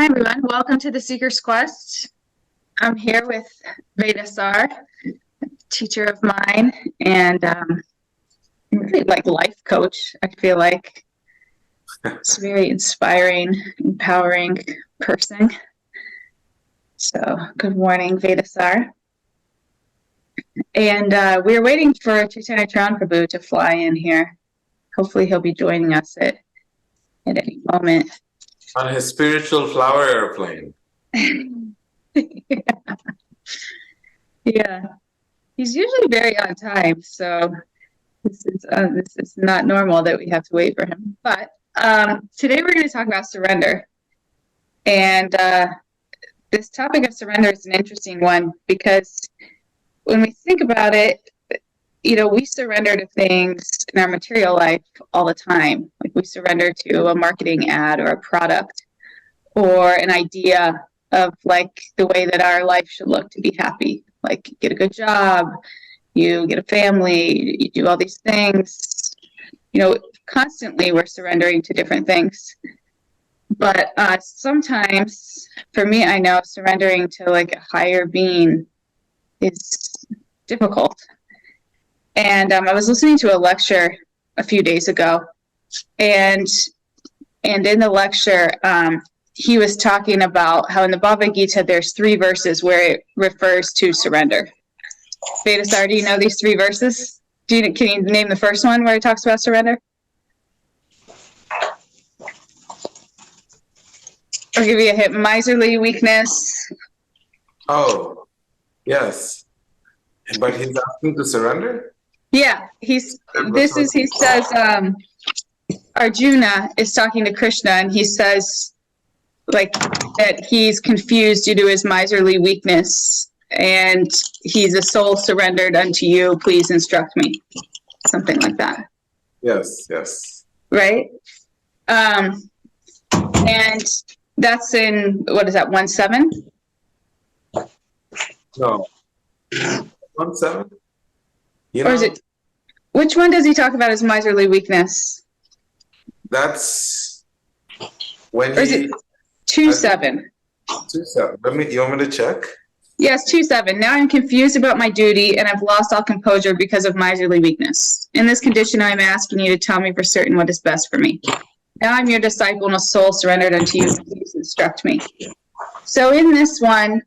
Hi everyone, welcome to the Seeker's Quest. I'm here with Vedaji, a teacher of mine, and really like life coach. I feel like it's a very inspiring, empowering person. So good morning, Vedaji. And we're waiting for Chaitanya Charan Prabhu to fly in here. Hopefully he'll be joining us at any moment. On his spiritual flower airplane. Yeah. He's usually very on time, so this is not normal that we have to wait for him. But today we're going to talk about surrender. And this topic of surrender is an interesting one because when we think about it, you know, we surrender to things in our material life all the time. Like we surrender to a marketing ad or a product or an idea of like the way that our life should look to be happy. Like you get a good job, you get a family, you do all these things. You know, constantly we're surrendering to different things. But sometimes, for me, I know surrendering to like a higher being is difficult. And I was listening to a lecture a few days ago, and in the lecture, he was talking about how in the Bhagavad-gita there's 3 verses where it refers to surrender. Vedaji, do you know these 3 verses? Can you name the first one where it talks about surrender? I'll give you a hint. Miserly weakness. Oh, yes. But he's asking to surrender? Yeah, he says, Arjuna is talking to Krishna, and he says, like, that he's confused due to his miserly weakness, and he's a soul surrendered unto you, please instruct me. Something like that. Yes, yes. Right? And that's in, what is that, 1:7? No. 1:7? You know, or is it, which one does he talk about his miserly weakness? That's when or is it 2:7? 2:7. You want me to check? Yes, 2:7. Now I'm confused about my duty, and I've lost all composure because of miserly weakness. In this condition, I am asking you to tell me for certain what is best for me. Now I'm your disciple and a soul surrendered unto you. Please instruct me. So in this one,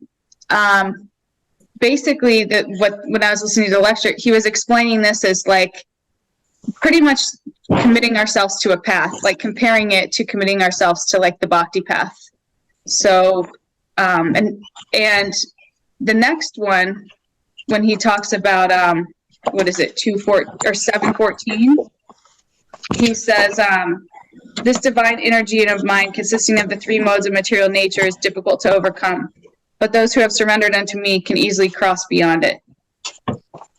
basically, when I was listening to the lecture, he was explaining this as like pretty much committing ourselves to a path, like comparing it to committing ourselves to like the bhakti path. So, and the next one, when he talks about, what is it, 7:14, he says, this divine energy of mind consisting of the 3 modes of material nature is difficult to overcome, but those who have surrendered unto me can easily cross beyond it.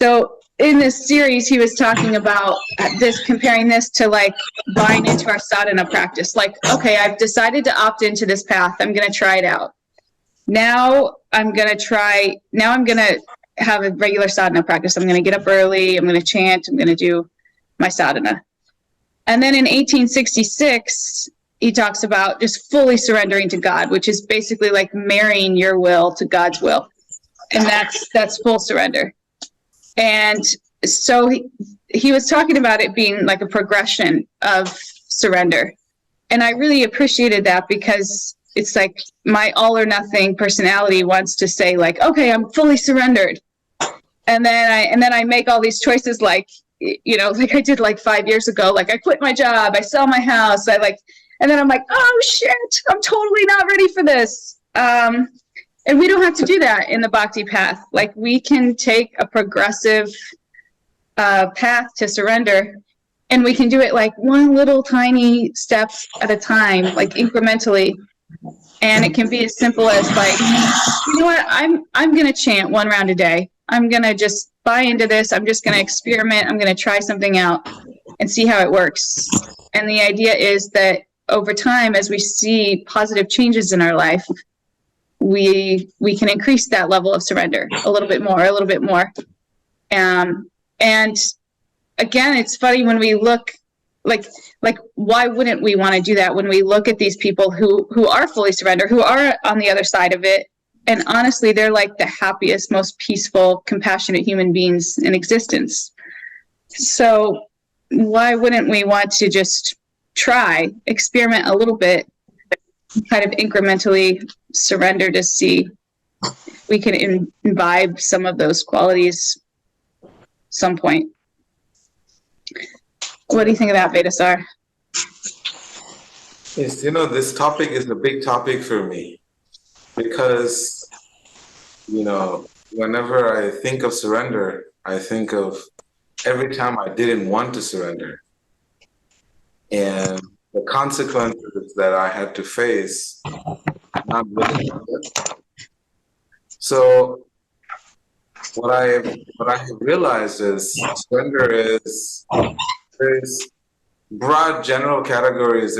So in this series, he was talking about this, comparing this to like buying into our sadhana practice. Like, okay, I've decided to opt into this path. I'm going to try it out. Now I'm going to have a regular sadhana practice. I'm going to get up early. I'm going to chant. I'm going to do my sadhana. And then in 1866, he talks about just fully surrendering to God, which is basically like marrying your will to God's will. And that's full surrender. And so he was talking about it being like a progression of surrender. And I really appreciated that because it's like my all or nothing personality wants to say like, okay, I'm fully surrendered. And then I make all these choices like, you know, like I did like 5 years ago, like I quit my job, I sell my house, and then I'm like, oh shit, I'm totally not ready for this. And we don't have to do that in the bhakti path. Like we can take a progressive path to surrender, and we can do it like one little tiny step at a time, like incrementally. And it can be as simple as like, you know what, I'm gonna chant 1 round a day. I'm gonna just buy into this. I'm just gonna experiment. I'm gonna try something out and see how it works. And the idea is that over time, as we see positive changes in our life, we can increase that level of surrender a little bit more. And again, it's funny when we look like why wouldn't we want to do that when we look at these people who are fully surrendered, who are on the other side of it, and honestly they're like the happiest, most peaceful, compassionate human beings in existence. So why wouldn't we want to just try, experiment a little bit, kind of incrementally surrender to see if we can imbibe some of those qualities some point. What do you think of that, Vedasar? Yes, you know, this topic is a big topic for me because, you know, whenever I think of surrender, I think of every time I didn't want to surrender and the consequences that I had to face not willing to do it. So what I have realized is surrender is there's broad general categories.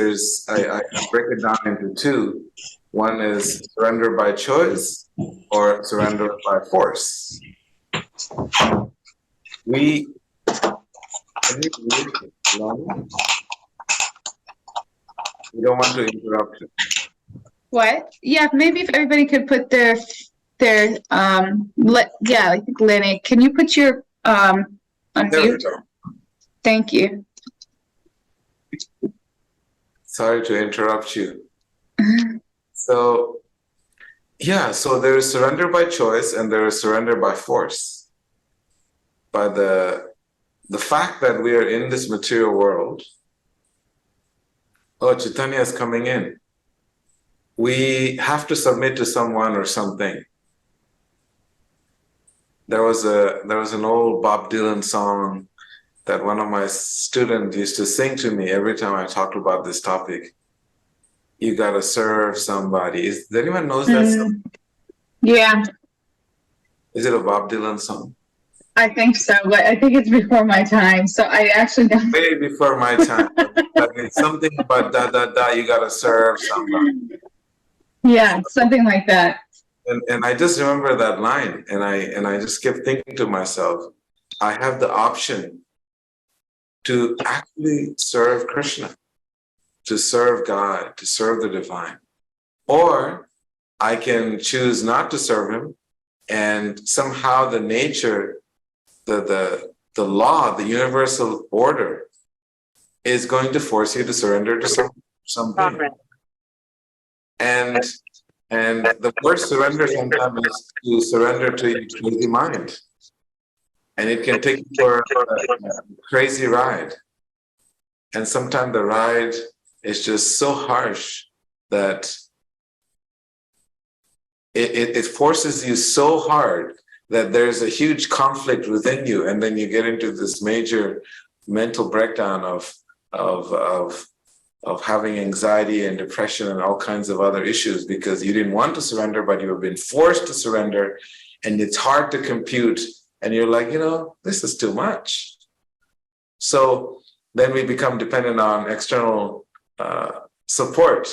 I break it down into two. One is surrender by choice or surrender by force. We don't want to interrupt you. What? Yeah, maybe if everybody could put their I think Lenny, can you put your on mute? Thank you. Sorry to interrupt you. So there is surrender by choice and there is surrender by force. By the fact that we are in this material world. Oh, Chaitanya is coming in. We have to submit to someone or something. There was an old Bob Dylan song that one of my students used to sing to me every time I talked about this topic. You gotta serve somebody. Does anyone knows that song? Yeah. Is it a Bob Dylan song? I think so, but I think it's before my time, so I actually don't. Way before my time. But it's something about you gotta serve somebody. Yeah, something like that. And I just remember that line, and I just kept thinking to myself, I have the option to actually serve Krishna, to serve God, to serve the divine. Or I can choose not to serve him, and somehow the nature, the law, the universal order is going to force you to surrender to something. And the word surrender sometimes is to surrender to your crazy mind. And it can take you for a crazy ride. And sometimes the ride is just so harsh that it forces you so hard that there's a huge conflict within you. And then you get into this major mental breakdown of having anxiety and depression and all kinds of other issues because you didn't want to surrender, but you have been forced to surrender, and it's hard to compute. And you're like, this is too much. So then we become dependent on external support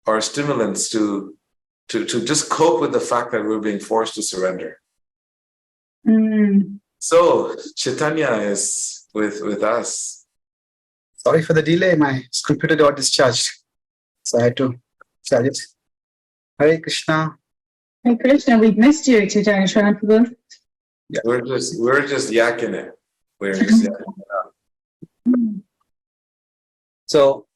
or stimulants to just cope with the fact that we're being forced to surrender. So Chaitanya is with us. Sorry for the delay. My computer got discharged, so I had to charge it. Hare Krishna. Hare Krishna, we've missed you, Chaitanya Charan. Yeah. We're just yakking it. We're just yakking it out. So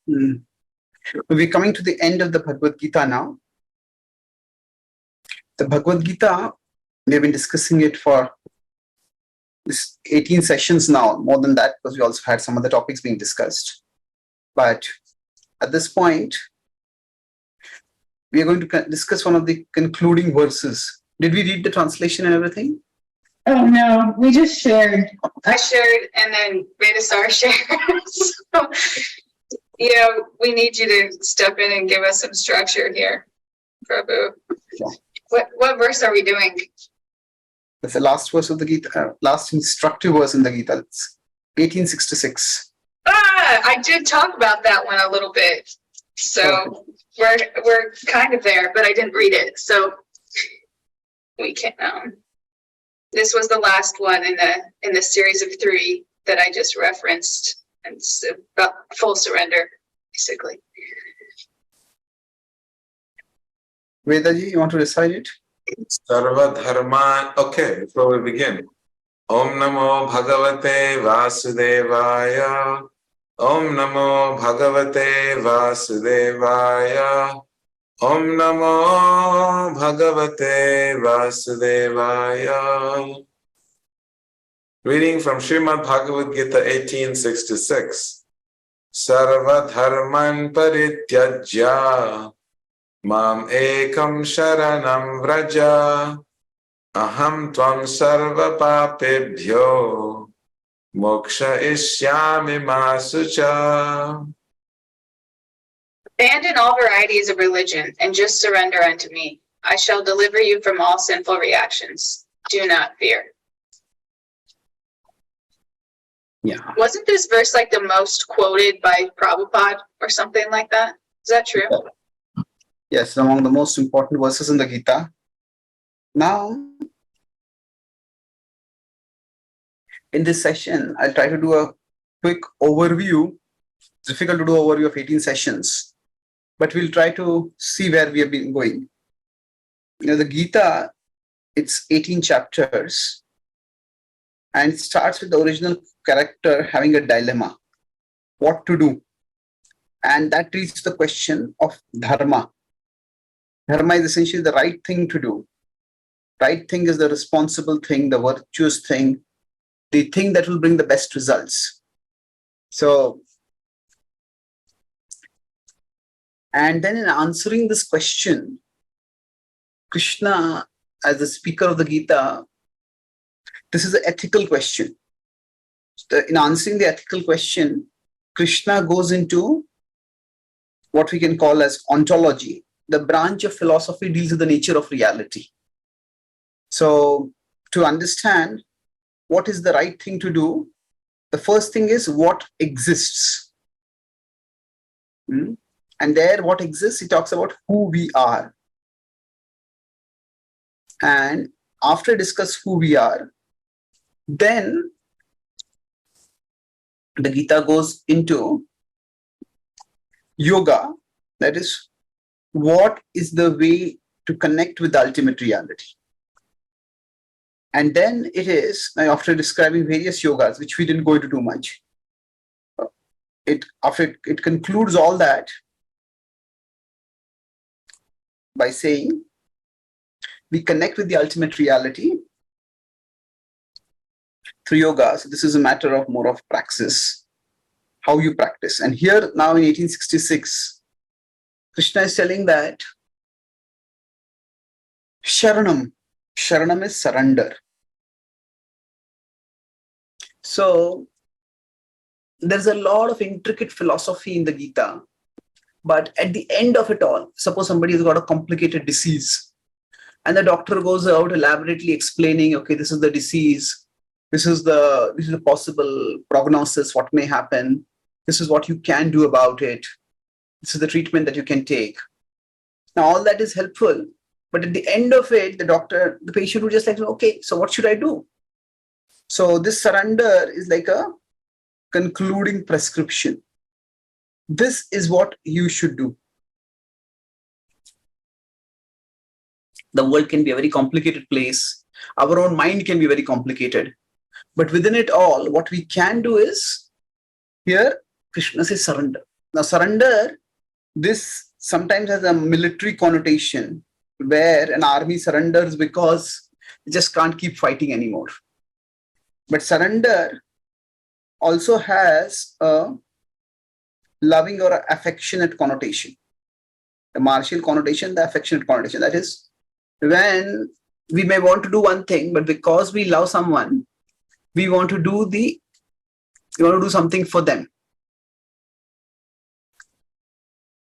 we're coming to the end of the Bhagavad-gita now. The Bhagavad-gita, we have been discussing it for this 18 sessions now, more than that, because we also had some other topics being discussed. But at this point, we are going to discuss one of the concluding verses. Did we read the translation and everything? Oh no, we just shared. I shared, and then Vedasar shared. So, we need you to step in and give us some structure here, Prabhu. Yeah. What verse are we doing? That's the last verse of the Gita, last instructive verse in the Gita. It's 1866. I did talk about that one a little bit. So we're kind of there, but I didn't read it. So we can. This was the last one in the series of 3 that I just referenced. And it's about full surrender, basically. Vedaji, you want to recite it? Sarva Dharman. Okay, before we begin. Om Namo Bhagavate Vasudevaya. Om Namo Bhagavate Vasudevaya. Om Namo Bhagavate Vasudevaya. Reading from Srimad Bhagavad-gita 1866. Sarva Dharman Parityajya Mam Ekam Sharanam Vraja Aham Tvam Sarva Papebhyo Moksha Ishyami Masucha. Abandon all varieties of religion and just surrender unto me. I shall deliver you from all sinful reactions. Do not fear. Yeah. Wasn't this verse like the most quoted by Prabhupada or something like that? Is that true? Yes, among the most important verses in the Gita. Now, in this session, I'll try to do a quick overview. It's difficult to do an overview of 18 sessions, but we'll try to see where we have been going. You know, the Gita, it's 18 chapters, and it starts with the original character having a dilemma, what to do. And that reaches the question of dharma. Dharma is essentially the right thing to do. Right thing is the responsible thing, the virtuous thing, the thing that will bring the best results. So, and then in answering this question, Krishna, as the speaker of the Gita, this is an ethical question. In answering the ethical question, Krishna goes into what we can call as ontology. The branch of philosophy deals with the nature of reality. So, to understand what is the right thing to do, the first thing is what exists. And there, what exists, he talks about who we are. And after discuss who we are, then the Gita goes into yoga, that is, what is the way to connect with the ultimate reality. And then it is, after describing various yogas, which we didn't go into too much, after it concludes all that by saying, we connect with the ultimate reality through yoga. So this is a matter of more of praxis, how you practice. And here now in 1866, Krishna is telling that Sharanam is surrender. So there's a lot of intricate philosophy in the Gita, but at the end of it all, suppose somebody has got a complicated disease and the doctor goes out elaborately explaining, okay, this is the disease, this is the possible prognosis, what may happen, this is what you can do about it, this is the treatment that you can take. Now all that is helpful, but at the end of it, the patient would just like, okay, so what should I do? So this surrender is like a concluding prescription. This is what you should do. The world can be a very complicated place. Our own mind can be very complicated. But within it all, what we can do is, here, Krishna says surrender. Now surrender, this sometimes has a military connotation where an army surrenders because it just can't keep fighting anymore. But surrender also has a loving or affectionate connotation. The martial connotation, the affectionate connotation. That is, when we may want to do one thing, but because we love someone, we want to do something for them.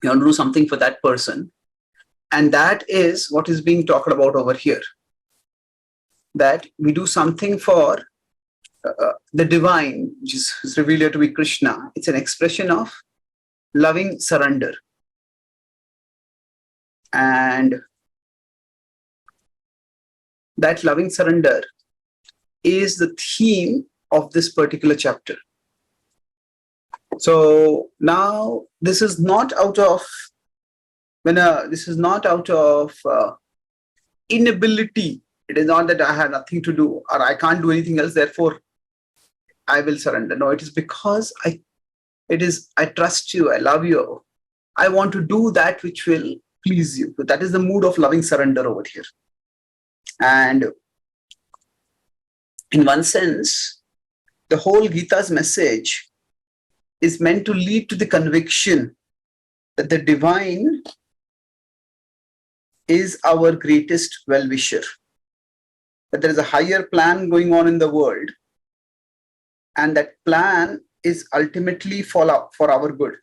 We want to do something for that person. And that is what is being talked about over here. That we do something for the divine, which is revealed here to be Krishna. It's an expression of loving surrender. And that loving surrender is the theme of this particular chapter. So now this is not out of inability. It is not that I have nothing to do or I can't do anything else, therefore I will surrender. No, it is because I trust you, I love you. I want to do that which will please you. So that is the mood of loving surrender over here. And in one sense, the whole Gita's message is meant to lead to the conviction that the divine is our greatest well-wisher, that there is a higher plan going on in the world, and that plan is ultimately for our good.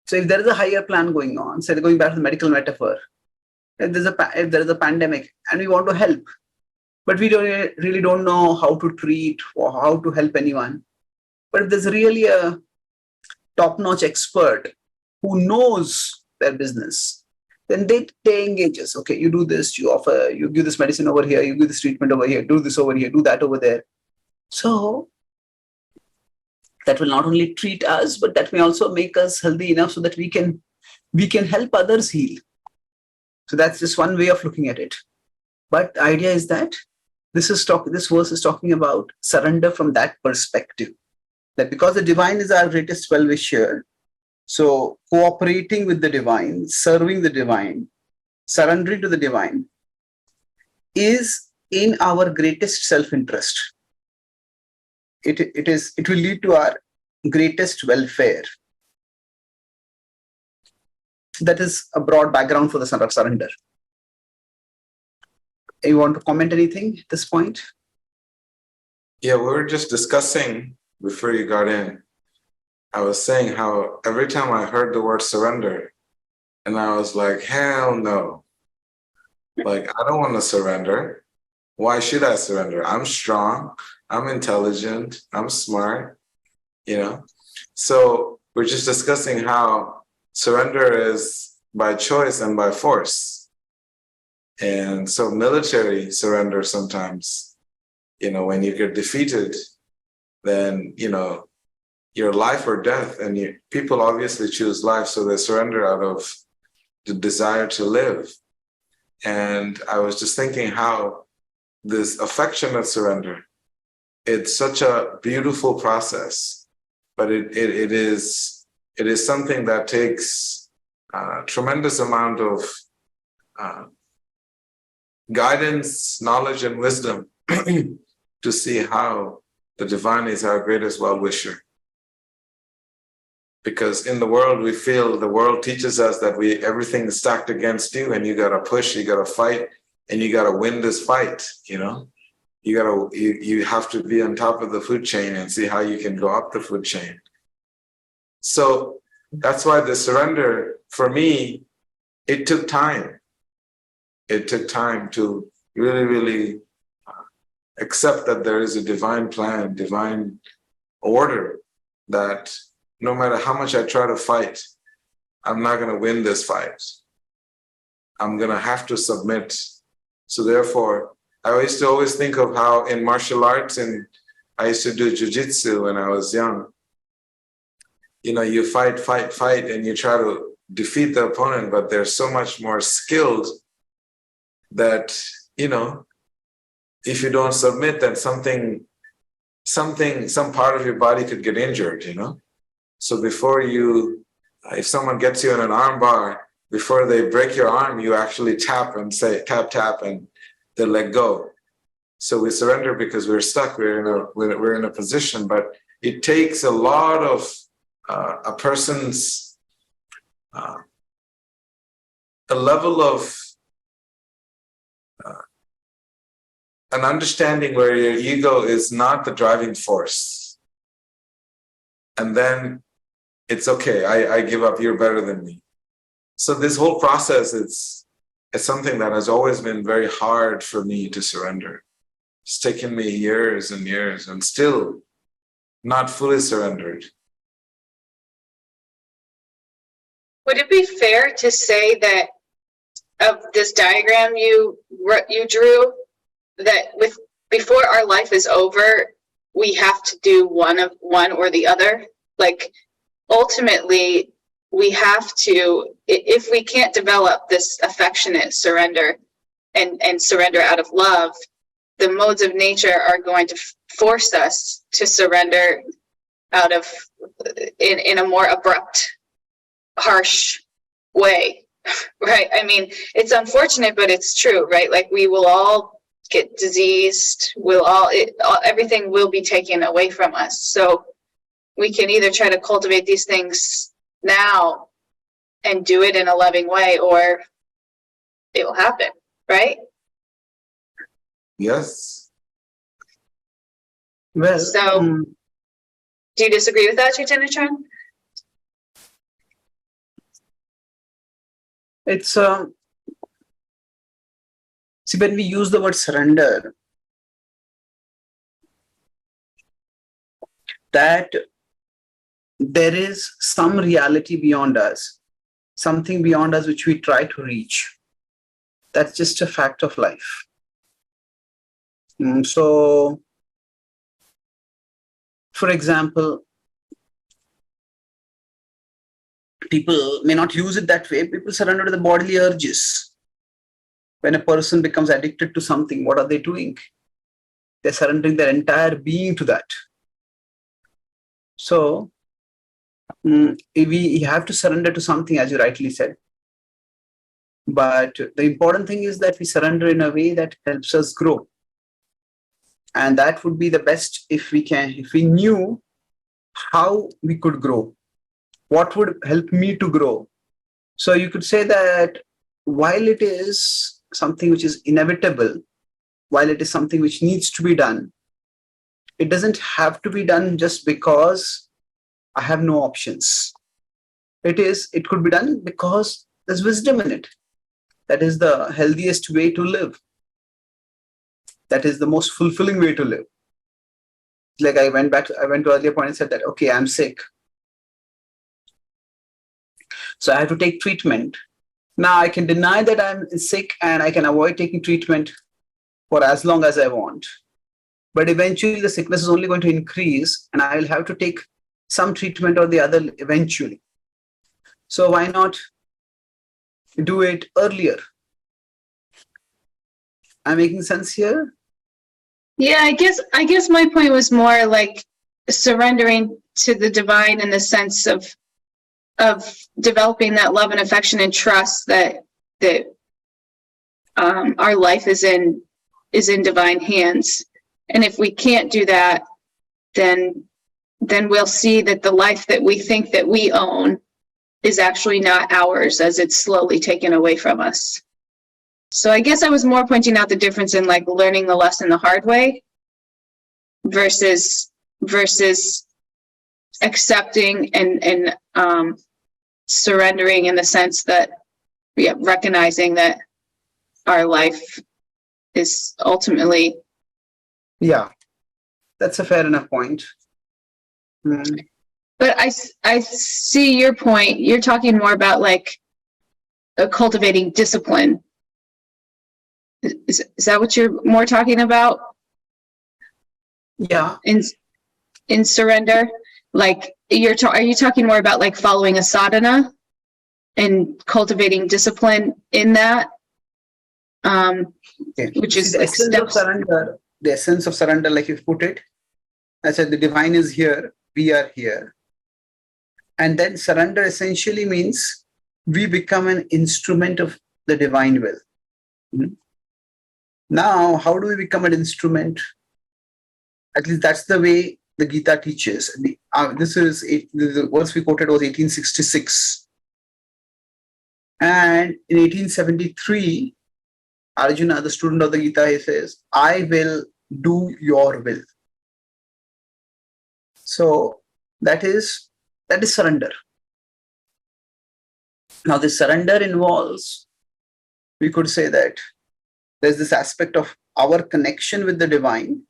So if there is a higher plan going on, say going back to the medical metaphor, if there is a pandemic and we want to help, but we really don't know how to treat or how to help anyone. But if there's really a top-notch expert who knows their business, then they engage us. Okay, you do this, you give this medicine over here, you give this treatment over here, do this over here, do that over there. So that will not only treat us, but that may also make us healthy enough so that we can help others heal. So that's just one way of looking at it. But the idea is that this verse is talking about surrender from that perspective. That because the divine is our greatest well-wisher, so cooperating with the divine, serving the divine, surrendering to the divine is in our greatest self-interest. It will lead to our greatest welfare. That is a broad background for the surrender. You want to comment anything at this point? Yeah, we were just discussing before you got in. I was saying how every time I heard the word surrender, and I was like, hell no. Like, I don't want to surrender. Why should I surrender? I'm strong. I'm intelligent. I'm smart, you know? So we're just discussing how surrender is by choice and by force. And so military surrender sometimes, you know, when you get defeated, then, you know, your life or death, and people obviously choose life, so they surrender out of the desire to live. And I was just thinking how this affectionate surrender, it's such a beautiful process, but it is something that takes a tremendous amount of guidance, knowledge, and wisdom to see how the divine is our greatest well-wisher. Because in the world, we feel the world teaches us that everything is stacked against you, and you got to push, you got to fight, and you got to win this fight, you know? You have to be on top of the food chain and see how you can go up the food chain. So that's why the surrender, for me, it took time. It took time to really, really accept that there is a divine plan, divine order, that no matter how much I try to fight, I'm not going to win this fight. I'm going to have to submit. So therefore, I used to always think of how in martial arts, and I used to do jiu-jitsu when I was young. You know, you fight, and you try to defeat the opponent, but they're so much more skilled that, you know, if you don't submit, then some part of your body could get injured, you know? So before if someone gets you in an arm bar, before they break your arm, you actually tap and say, tap, and they let go. So we surrender because we're stuck, we're in a position, but it takes a lot of a person's, a level of an understanding where your ego is not the driving force. And then it's okay, I give up, you're better than me. So this whole process, it's something that has always been very hard for me to surrender. It's taken me years and years, and still not fully surrendered. Would it be fair to say that of this diagram you drew, that before our life is over, we have to do one or the other? Like, ultimately we have to, if we can't develop this affectionate surrender and surrender out of love, the modes of nature are going to force us to surrender out of, in a more abrupt, harsh way, right? I mean, it's unfortunate, but it's true, right? Like we will all get diseased, everything will be taken away from us. So we can either try to cultivate these things now and do it in a loving way, or it will happen, right? Yes. Well, So, do you disagree with that, Chaitanya Charan? it's see, when we use the word surrender, that there is some reality beyond us, something beyond us which we try to reach. That's just a fact of life. So, for example, people may not use it that way. People surrender to the bodily urges. When a person becomes addicted to something, what are they doing? They're surrendering their entire being to that. So, we have to surrender to something, as you rightly said. But the important thing is that we surrender in a way that helps us grow. And that would be the best if we knew how we could grow. What would help me to grow? So you could say that while it is something which is inevitable, while it is something which needs to be done, it doesn't have to be done just because I have no options. It could be done because there's wisdom in it. That is the healthiest way to live. That is the most fulfilling way to live. Like I went to earlier point and said that, okay, I'm sick. So I have to take treatment. Now I can deny that I'm sick and I can avoid taking treatment for as long as I want. But eventually the sickness is only going to increase and I will have to take some treatment or the other eventually. So why not do it earlier? I'm making sense here? Yeah, I guess my point was more like surrendering to the divine in the sense of developing that love and affection and trust that our life is in divine hands. And if we can't do that, then we'll see that the life that we think that we own is actually not ours, as it's slowly taken away from us. So I guess I was more pointing out the difference in like learning the lesson the hard way versus accepting and surrendering in the sense that, yeah, recognizing that our life is ultimately. Yeah, that's a fair enough point. But I see your point. You're talking more about like cultivating discipline. Is that what you're more talking about? Yeah. In surrender, like are you talking more about like following a sadhana and cultivating discipline in that? Okay. Which is the like essence of surrender. The essence of surrender, like you put it, I said the divine is here, we are here. And then surrender essentially means we become an instrument of the divine will. Now, how do we become an instrument? At least that's the way the Gita teaches. The verse we quoted was 1866. And in 1873, Arjuna, the student of the Gita, he says, I will do your will. So that is surrender. Now this surrender involves, we could say that there's this aspect of our connection with the divine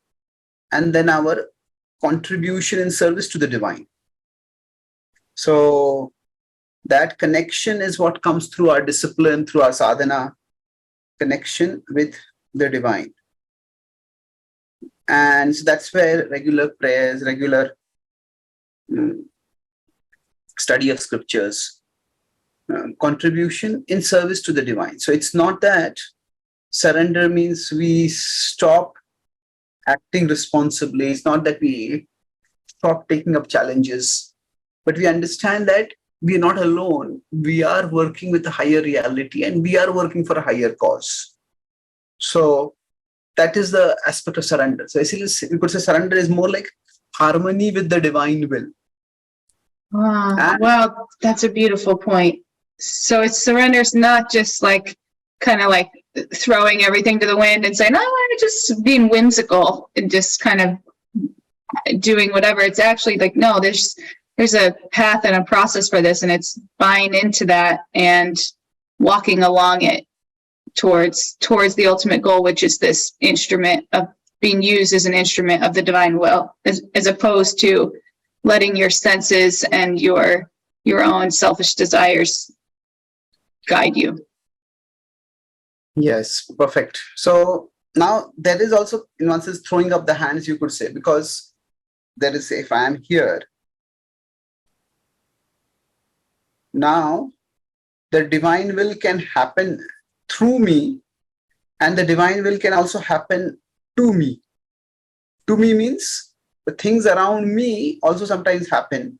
and then our contribution in service to the divine. So that connection is what comes through our discipline, through our sadhana, connection with the divine. And so that's where regular prayers, regular study of scriptures, contribution in service to the divine. So it's not that surrender means we stop acting responsibly. It's not that we stop taking up challenges, but we understand that we are not alone. We are working with a higher reality and we are working for a higher cause. So that is the aspect of surrender. So we could say surrender is more like harmony with the divine will. Wow, well, that's a beautiful point. So it's surrender is not just like kind of like throwing everything to the wind and saying, "Oh, I'm just being whimsical and just kind of doing whatever." It's actually like, no, there's a path and a process for this, and it's buying into that and walking along it towards the ultimate goal, which is this instrument of being used as an instrument of the divine will, as opposed to letting your senses and your own selfish desires guide you. Yes, perfect. So now there is also, in one sense, throwing up the hands, you could say, because there is, if I am here, now the divine will can happen through me, and the divine will can also happen to me. To me means the things around me also sometimes happen,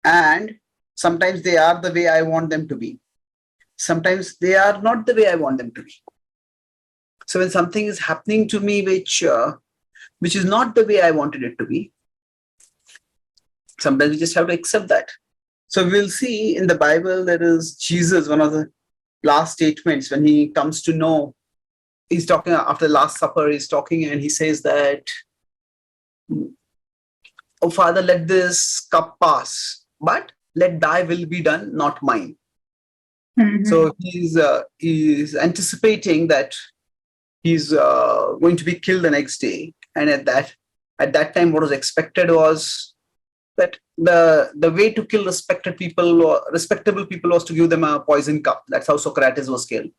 and sometimes they are the way I want them to be. Sometimes they are not the way I want them to be. So when something is happening to me which is not the way I wanted it to be, sometimes we just have to accept that. So we'll see in the Bible, there is Jesus, one of the last statements when he comes to know, he's talking after the Last Supper, he's talking and he says that, "Oh Father, let this cup pass, but let thy will be done, not mine." Mm-hmm. So he's anticipating that he's going to be killed the next day. And at that time, what was expected was that the way to kill respectable people was to give them a poison cup. That's how Socrates was killed.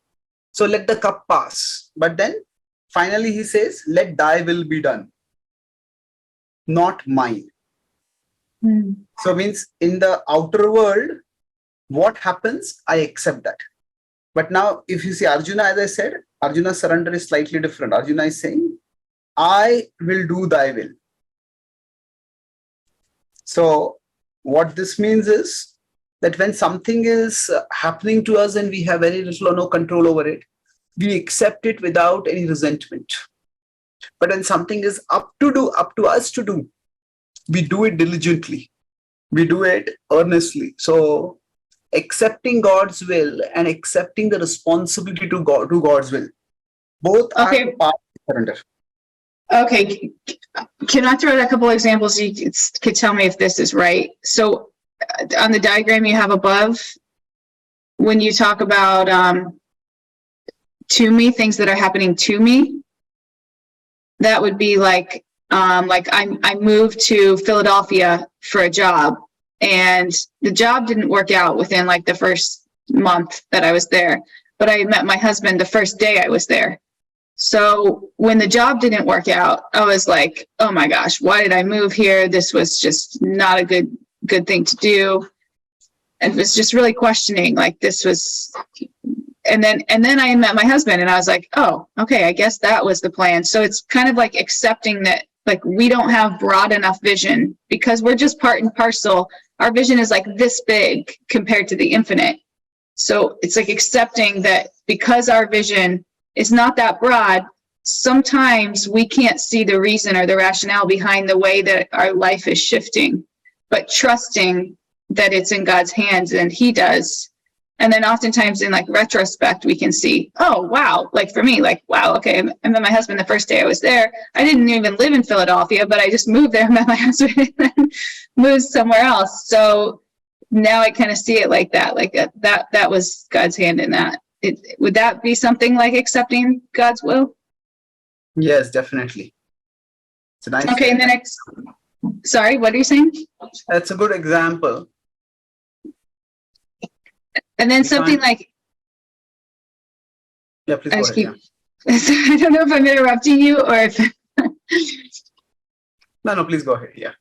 So let the cup pass. But then finally he says, "Let thy will be done, not mine." Mm. So means in the outer world, what happens, I accept that. But now if you see Arjuna, as I said, Arjuna's surrender is slightly different. Arjuna is saying, "I will do thy will." So what this means is that when something is happening to us and we have very little or no control over it, we accept it without any resentment. But when something is up to us to do, we do it diligently. We do it earnestly. So accepting God's will and accepting the responsibility to God's will, both are part of surrender. Okay, can I throw out a couple of examples? You could tell me if this is right. So on the diagram you have above, when you talk about to me, things that are happening to me, that would be like I moved to Philadelphia for a job, and the job didn't work out within like the first month that I was there, but I met my husband the first day I was there. So when the job didn't work out, I was like, "Oh my gosh, why did I move here? This was just not a good thing to do." And it was just really questioning, like this was, and then I met my husband and I was like, "Oh, okay, I guess that was the plan." So it's kind of like accepting that like we don't have broad enough vision because we're just part and parcel. Our vision is like this big compared to the infinite. So it's like accepting that because our vision is not that broad, sometimes we can't see the reason or the rationale behind the way that our life is shifting, but trusting that it's in God's hands and he does. And then oftentimes in like retrospect, we can see, oh, wow. Like for me, like, wow, okay, I met my husband the first day I was there. I didn't even live in Philadelphia, but I just moved there, met my husband, and moved somewhere else. So now I kind of see it like that, that was God's hand in that. Would that be something like accepting God's will? Yes, definitely. It's a nice. Okay, and then sorry, what are you saying? That's a good example. And then something like, yeah, please go ahead. I don't know if I'm interrupting you or if no, please go ahead. Yeah.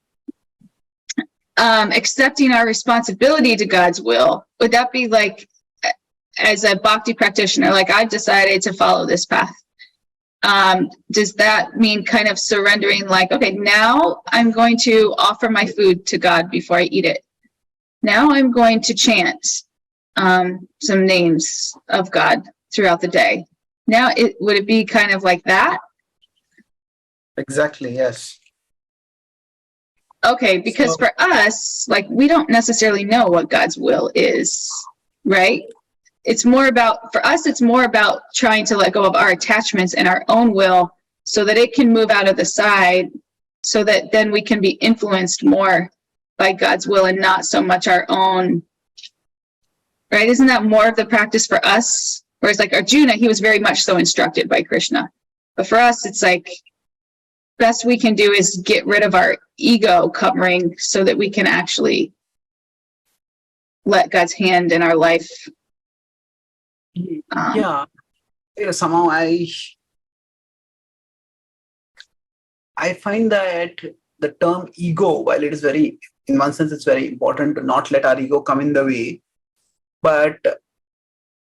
accepting our responsibility to God's will, would that be like, as a bhakti practitioner, like I've decided to follow this path? Does that mean kind of surrendering, like, okay, now I'm going to offer my food to God before I eat it. Now I'm going to chant some names of God throughout the day. Now, would it be kind of like that? Exactly, yes. Okay, because for us, like, we don't necessarily know what God's will is, right? It's more about, for us, it's more about trying to let go of our attachments and our own will so that it can move out of the side, so that then we can be influenced more by God's will and not so much our own, right? Isn't that more of the practice for us? Whereas like Arjuna, he was very much so instructed by Krishna. But for us, it's like, best we can do is get rid of our ego covering so that we can actually let God's hand in our life. Yeah, somehow I find that the term ego, while it is very, in one sense, it's very important to not let our ego come in the way, but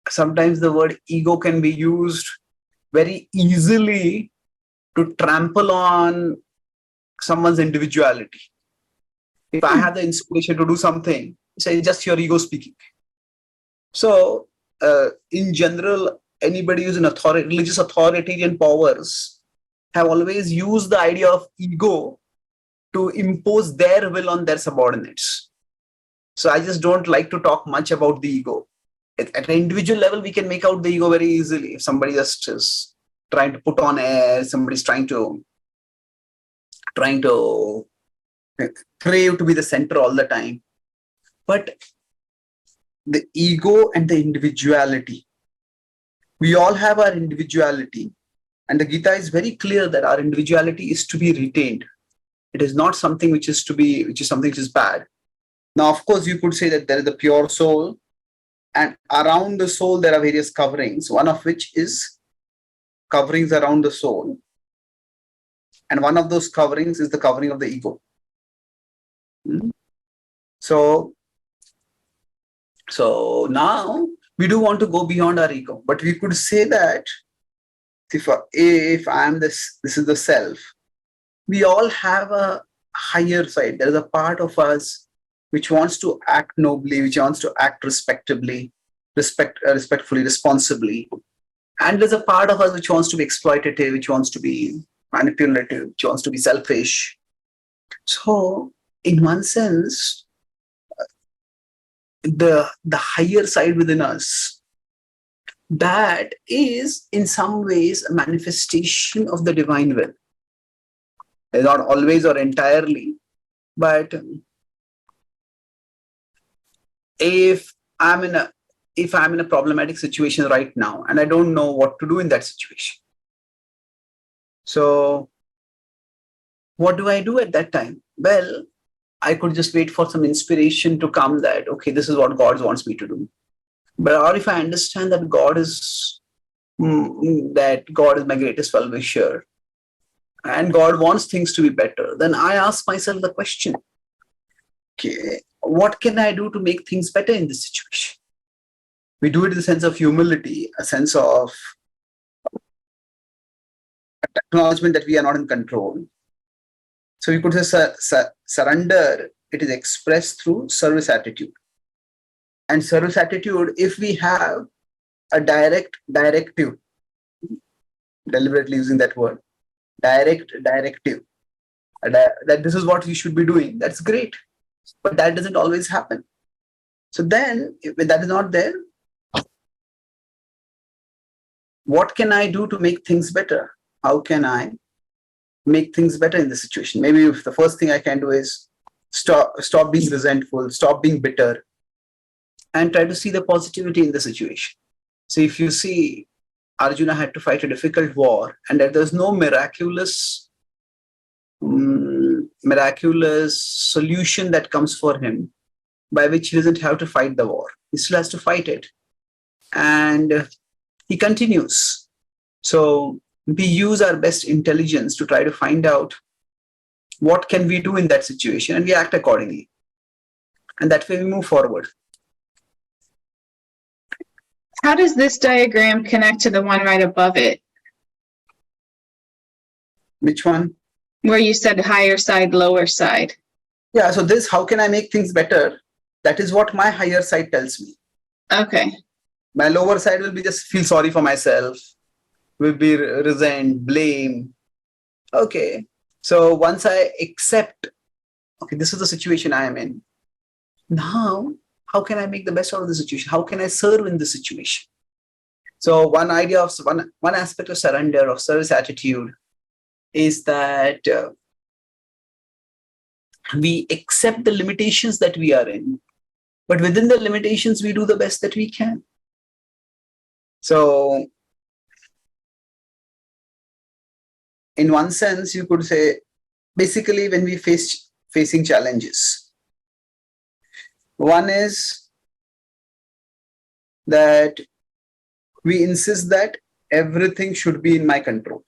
sometimes the word ego can be used very easily to trample on someone's individuality. If I have the inspiration to do something, say just your ego speaking. So, in general, anybody who's in religious authoritarian powers have always used the idea of ego to impose their will on their subordinates. So I just don't like to talk much about the ego. At an individual level, we can make out the ego very easily. If somebody just is trying to put on air, somebody's trying to crave to be the center all the time. But the ego and the individuality, we all have our individuality, and the Gita is very clear that our individuality is to be retained. It is not something which is something which is bad. Now, of course, you could say that there is the pure soul, and around the soul there are various coverings, one of which is coverings around the soul. And one of those coverings is the covering of the ego. So now we do want to go beyond our ego, but we could say that if I am this is the self, we all have a higher side. There is a part of us which wants to act nobly, which wants to act respectfully, respectfully, responsibly. And there's a part of us which wants to be exploitative, which wants to be manipulative, which wants to be selfish. So, in one sense, the higher side within us, that is in some ways a manifestation of the divine will. Not always or entirely, but if I'm in a problematic situation right now and I don't know what to do in that situation, so what do I do at that time? Well, I could just wait for some inspiration to come that, okay, this is what God wants me to do. But or if I understand that God is my greatest well-wisher and God wants things to be better, then I ask myself the question, okay, what can I do to make things better in this situation? We do it in the sense of humility, a sense of acknowledgement that we are not in control. So we could say surrender, it is expressed through service attitude. And service attitude, if we have a directive, deliberately using that word, directive, that this is what we should be doing, that's great. But that doesn't always happen. So then, if that is not there, what can I do to make things better? How can I make things better in this situation? Maybe if the first thing I can do is stop being resentful, stop being bitter, and try to see the positivity in the situation. So if you see, Arjuna had to fight a difficult war, and that there's no miraculous solution that comes for him by which he doesn't have to fight the war. He still has to fight it. And he continues. So we use our best intelligence to try to find out what can we do in that situation, and we act accordingly. And that way we move forward. How does this diagram connect to the one right above it, Which one? where you said higher side, lower side? Yeah, so this, how can I make things better? That is what my higher side tells me. Okay. My lower side will be just feel sorry for myself, will be resent, blame. Okay, so once I accept, okay, this is the situation I am in. Now, how can I make the best out of the situation? How can I serve in this situation? So one idea of one aspect of surrender, of service attitude, is that we accept the limitations that we are in, but within the limitations, we do the best that we can. So, in one sense, you could say, basically, when we facing challenges, one is that we insist that everything should be in my control.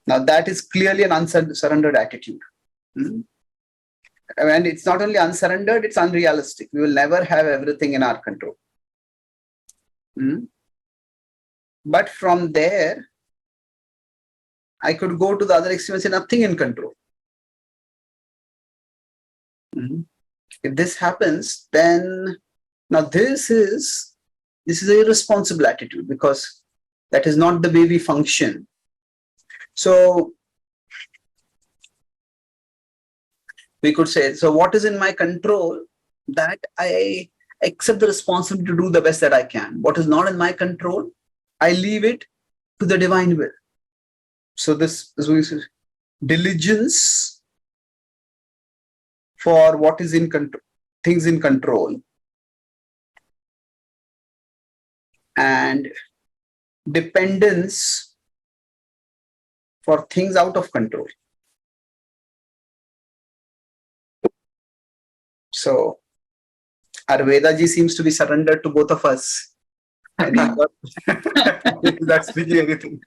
Now, that is clearly an unsurrendered attitude. And it's not only unsurrendered, it's unrealistic. We will never have everything in our control. But from there, I could go to the other extreme and say nothing in control. If this happens, then now this is an irresponsible attitude, because that is not the way we function. So we could say, so what is in my control? That I accept the responsibility to do the best that I can. What is not in my control, I leave it to the divine will. So this is what we say, diligence for what is in control, things in control, and dependence for things out of control. So our Vedaji seems to be surrendered to both of us. And he's not speaking anything.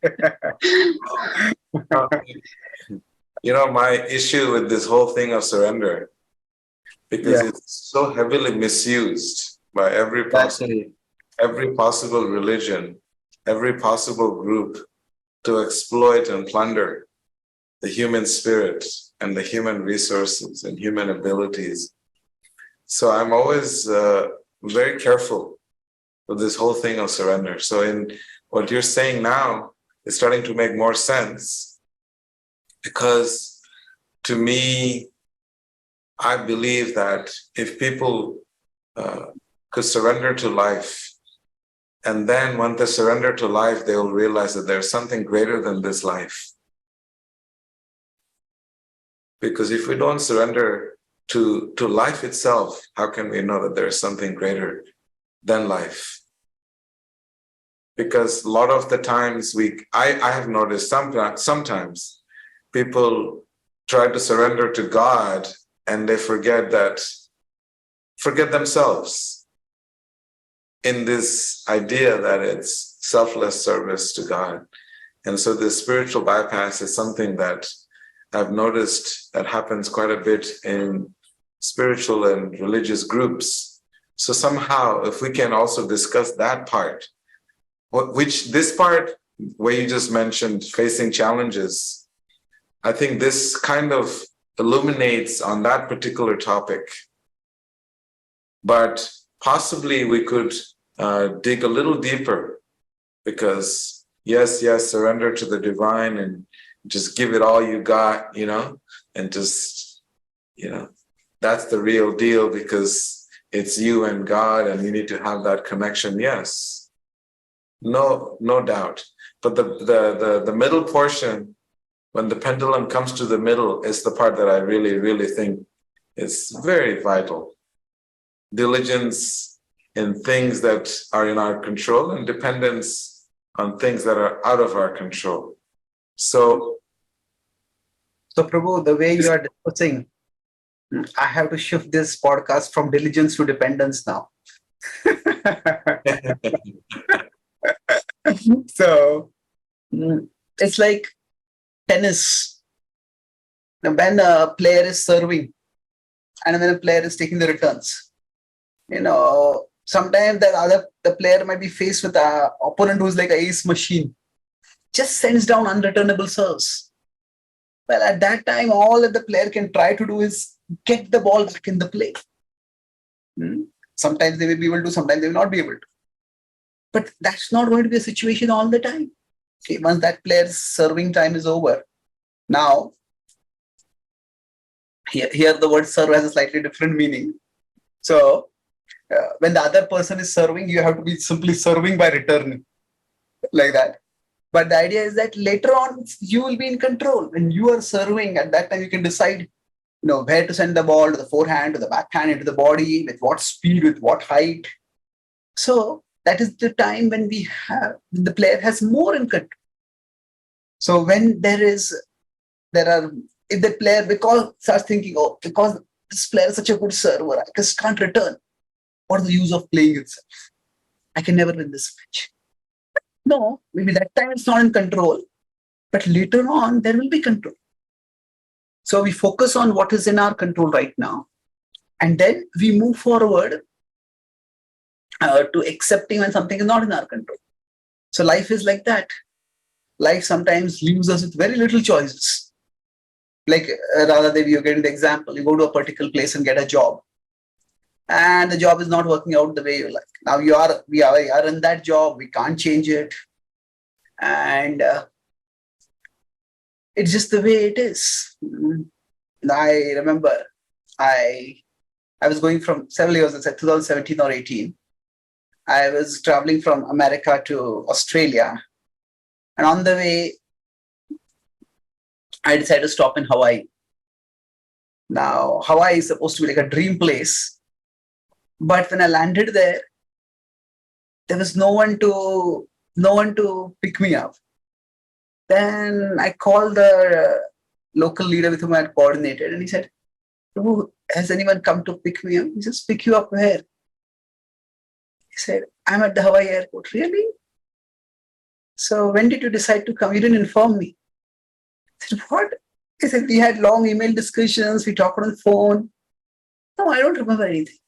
My issue with this whole thing of surrender, because it's so heavily misused by every possible religion, every possible group, to exploit and plunder the human spirit and the human resources and human abilities. So I'm always very careful with this whole thing of surrender. So in what you're saying now is starting to make more sense, because to me, I believe that if people could surrender to life, and then when they surrender to life, they will realize that there's something greater than this life. Because if we don't surrender to life itself, how can we know that there's something greater than life? Because a lot of the times I have noticed sometimes people try to surrender to God and they forget themselves in this idea that it's selfless service to God. And so the spiritual bypass is something that I've noticed that happens quite a bit in spiritual and religious groups. So somehow, if we can also discuss that part, this part where you just mentioned facing challenges, I think this kind of illuminates on that particular topic. But possibly we could dig a little deeper, because yes, surrender to the divine and just give it all you got, and just, that's the real deal, because it's you and God and you need to have that connection. Yes, no doubt. But the middle portion, when the pendulum comes to the middle, is the part that I really, really think is very vital. Diligence in things that are in our control and dependence on things that are out of our control. So Prabhu, the way you are discussing, I have to shift this podcast from diligence to dependence now. So it's like tennis. When a player is serving, and when a player is taking the returns. Sometimes the player might be faced with an opponent who's like an ace machine, just sends down unreturnable serves. Well, at that time, all that the player can try to do is get the ball back in the play. Sometimes they will be able to, sometimes they will not be able to. But that's not going to be a situation all the time. Okay, once that player's serving time is over, now, here the word serve has a slightly different meaning. So, when the other person is serving, you have to be simply serving by returning, like that. But the idea is that later on, you will be in control. When you are serving, at that time, you can decide, where to send the ball, to the forehand, to the backhand, into the body, with what speed, with what height. So that is the time when the player has more in control. So when if the player starts thinking, because this player is such a good server, I just can't return. What is the use of playing itself? I can never win this match. No, maybe that time it's not in control, but later on there will be control. So we focus on what is in our control right now, and then we move forward to accepting when something is not in our control. So life is like that. Life sometimes leaves us with very little choices. Like Radha Devi, you're getting the example. You go to a particular place and get a job, and the job is not working out the way you like. Now we are in that job. We can't change it, and it's just the way it is. I remember I was going from several years, it's like 2017 or 18. I was traveling from America to Australia, and on the way, I decided to stop in Hawaii. Now, Hawaii is supposed to be like a dream place, but when I landed there was no one to pick me up. Then I called the local leader with whom I had coordinated, and he said, "Oh, has anyone come to pick me up?" He says, "Pick you up where?" He said, "I'm at the Hawaii airport." "Really? So when did you decide to come? You didn't inform me." I said, "What?" He said, "We had long email discussions, we talked on the phone." "No, I don't remember anything.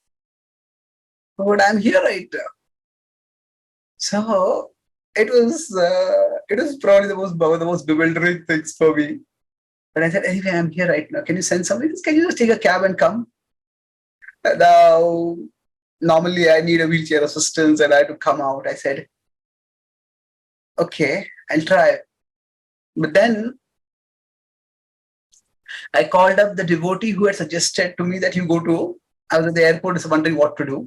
But I'm here right now." So it was probably the most bewildering things for me. But I said, "Anyway, I'm here right now. Can you send somebody? Can you just take a cab and come?" Now, normally I need a wheelchair assistance and I had to come out. I said, "Okay, I'll try." But then I called up the devotee who had suggested to me that I was at the airport, just wondering what to do.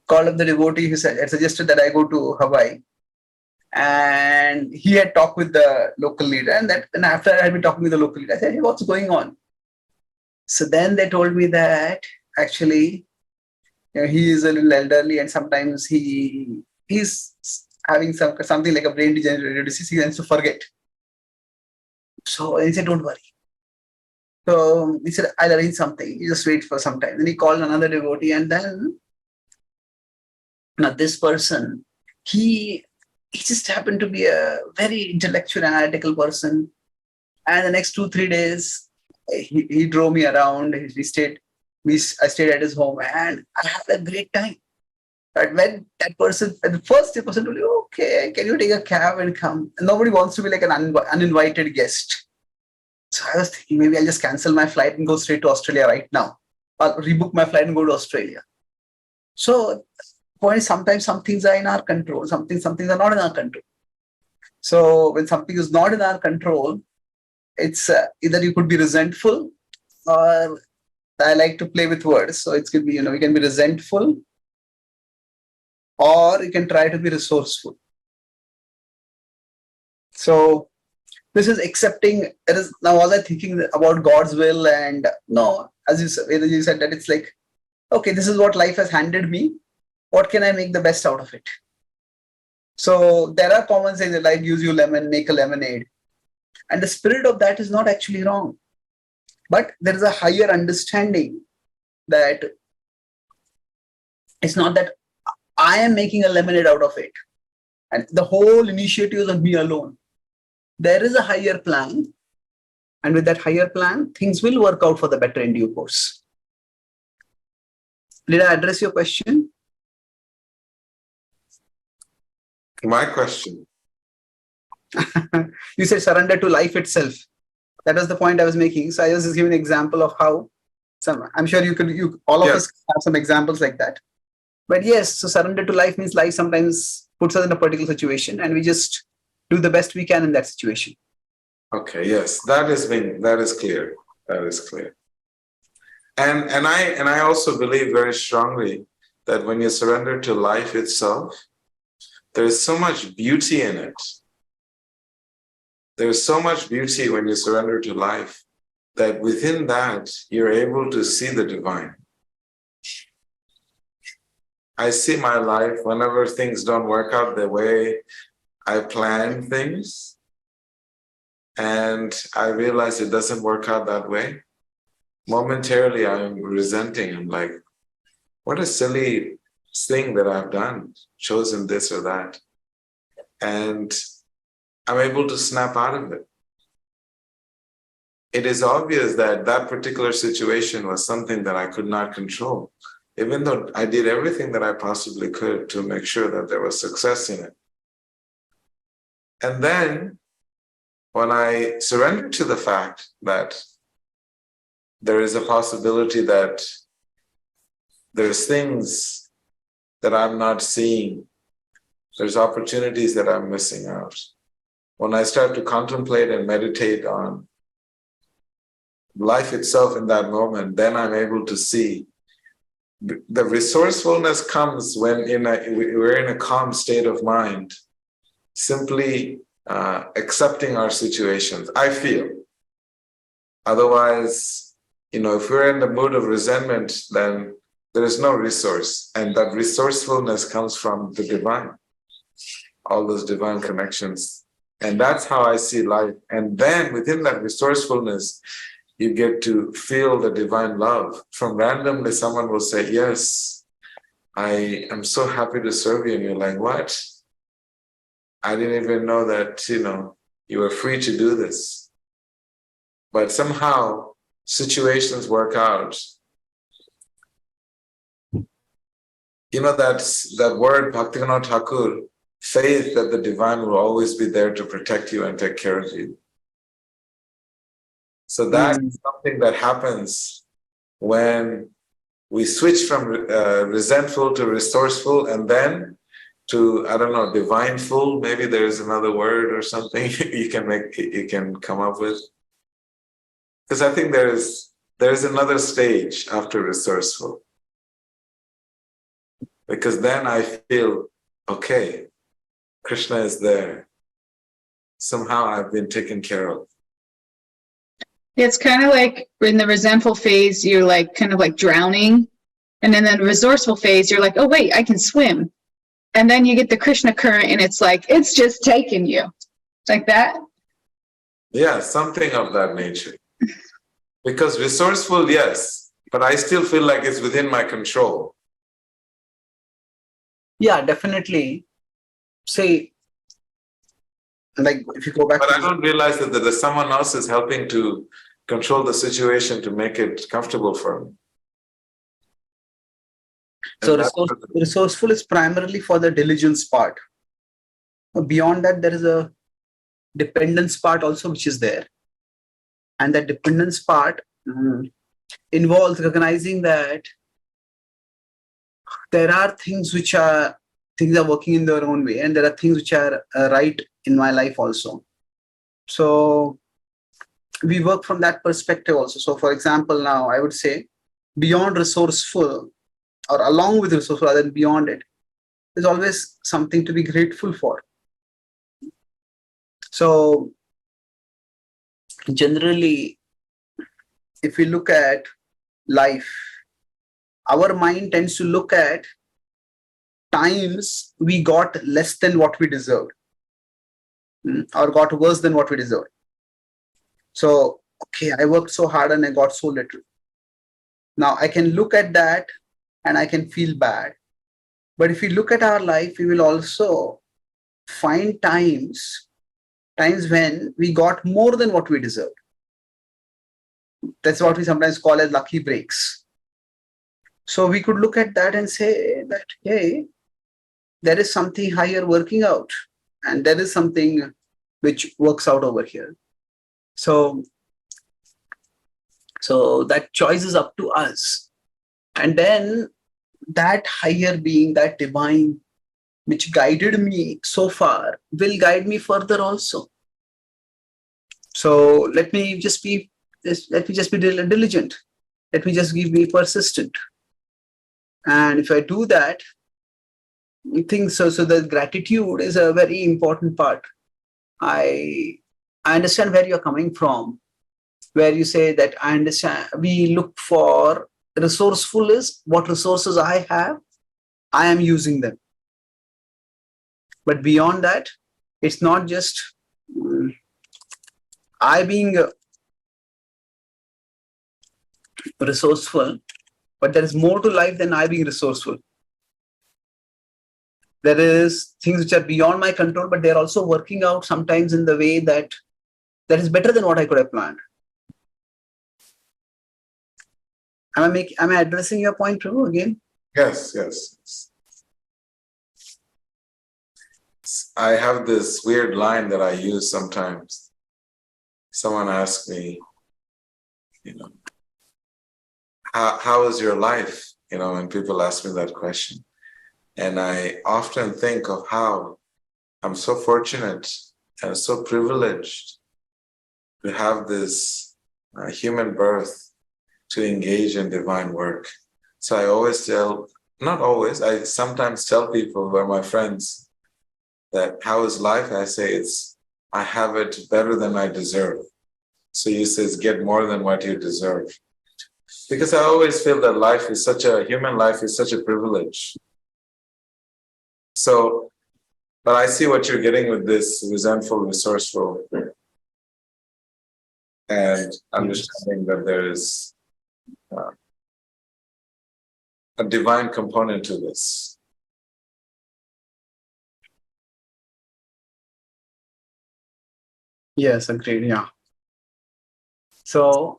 Called up the devotee who had suggested that I go to Hawaii. And he had talked with the local leader, and after I had been talking with the local leader, I said, "Hey, what's going on?" So then they told me that actually, he is a little elderly, and sometimes he's having something like a brain degenerative disease. He tends to forget. So he said, "Don't worry." So he said, "I'll arrange something. You just wait for some time." Then he called another devotee, and then now this person, he just happened to be a very intellectual, analytical person. And the next 2-3 days, he drove me around. I stayed at his home, and I had a great time. But when the first person told me, "Okay, can you take a cab and come?" And nobody wants to be like an uninvited guest. So I was thinking, maybe I'll just cancel my flight and go straight to Australia right now. I'll rebook my flight and go to Australia. So sometimes some things are in our control, some things are not in our control. So when something is not in our control, it's either you could be resentful, or I like to play with words. So it could be, you can be resentful, or you can try to be resourceful. So this is accepting. Now all I'm thinking about God's will, and no, as you said, that it's like, okay, this is what life has handed me. What can I make the best out of it? So there are common sayings like use your lemon, make a lemonade. And the spirit of that is not actually wrong. But there is a higher understanding that it's not that I am making a lemonade out of it, and the whole initiative is on me alone. There is a higher plan. And with that higher plan, things will work out for the better in due course. Did I address your question? My question. You said surrender to life itself. That was the point I was making. So I was just giving an example of how I'm sure all of Yes. us have some examples like that. But yes, so surrender to life means life sometimes puts us in a particular situation and we just do the best we can in that situation. Okay, yes, that is clear. That is clear. And I also believe very strongly that when you surrender to life itself, there is so much beauty in it. There's so much beauty when you surrender to life that within that you're able to see the divine. I see my life whenever things don't work out the way I plan things, and I realize it doesn't work out that way. Momentarily, I'm resenting. I'm like, what a silly thing that I've done, chosen this or that. And I'm able to snap out of it. It is obvious that that particular situation was something that I could not control, even though I did everything that I possibly could to make sure that there was success in it. And then when I surrendered to the fact that there is a possibility that there's things that I'm not seeing, there's opportunities that I'm missing out. When I start to contemplate and meditate on life itself in that moment, then I'm able to see. The resourcefulness comes when we're in a calm state of mind, simply accepting our situations, I feel. Otherwise, if we're in the mood of resentment, then there is no resource. And that resourcefulness comes from the divine, all those divine connections. And that's how I see life. And then within that resourcefulness, you get to feel the divine love. From randomly, someone will say, yes, I am so happy to serve you. And you're like, what? I didn't even know that, you were free to do this. But somehow situations work out. That word, Bhaktivinoda Thakur, faith that the divine will always be there to protect you and take care of you. So that's something that happens when we switch from resentful to resourceful, and then to, divineful. Maybe there's another word or something you can come up with. Because I think there's another stage after resourceful. Because then I feel, okay, Krishna is there. Somehow I've been taken care of. It's kind of like in the resentful phase, you're like kind of like drowning. And then in the resourceful phase, you're like, oh, wait, I can swim. And then you get the Krishna current and it's like, it's just taking you. Like that? Yeah, something of that nature. Because resourceful, yes, but I still feel like it's within my control. Yeah, definitely. Say, like if you go back. But I don't realize that there's someone else is helping to control the situation to make it comfortable for me. So resourceful is primarily for the diligence part. Beyond that, there is a dependence part also, which is there. And that dependence part involves recognizing that there are things are working in their own way, and there are things which are right in my life also. So we work from that perspective also. So for example, now I would say beyond resourceful, or along with resourceful, rather than beyond it, there's always something to be grateful for. So generally, if we look at life, our mind tends to look at times we got less than what we deserved, or got worse than what we deserved. So, okay, I worked so hard and I got so little. Now I can look at that and I can feel bad. But if we look at our life, we will also find times when we got more than what we deserved. That's what we sometimes call as lucky breaks. So we could look at that and say that, hey, there is something higher working out, and there is something which works out over here. So that choice is up to us. And then that higher being, that divine, which guided me so far, will guide me further also. So let me just be diligent. Let me just be persistent. And if I do that, I think so the gratitude is a very important part. I understand where you're coming from, where you say that I understand, we look for resourcefulness. What resources I have, I am using them. But beyond that, it's not just I being resourceful, but there is more to life than I being resourceful. There is things which are beyond my control, but they're also working out sometimes in the way that is better than what I could have planned. Am I addressing your point, Prabhu, again? Yes. I have this weird line that I use sometimes. Someone asks me, how is your life? When people ask me that question. And I often think of how I'm so fortunate and so privileged to have this human birth to engage in divine work. So I always I sometimes tell people who are my friends that how is life? I say I have it better than I deserve. So you says get more than what you deserve. Because I always feel that human life is such a privilege. So, but I see what you're getting with this resentful, resourceful, and understanding that there is a divine component to this. Yes, agreed. Yeah. So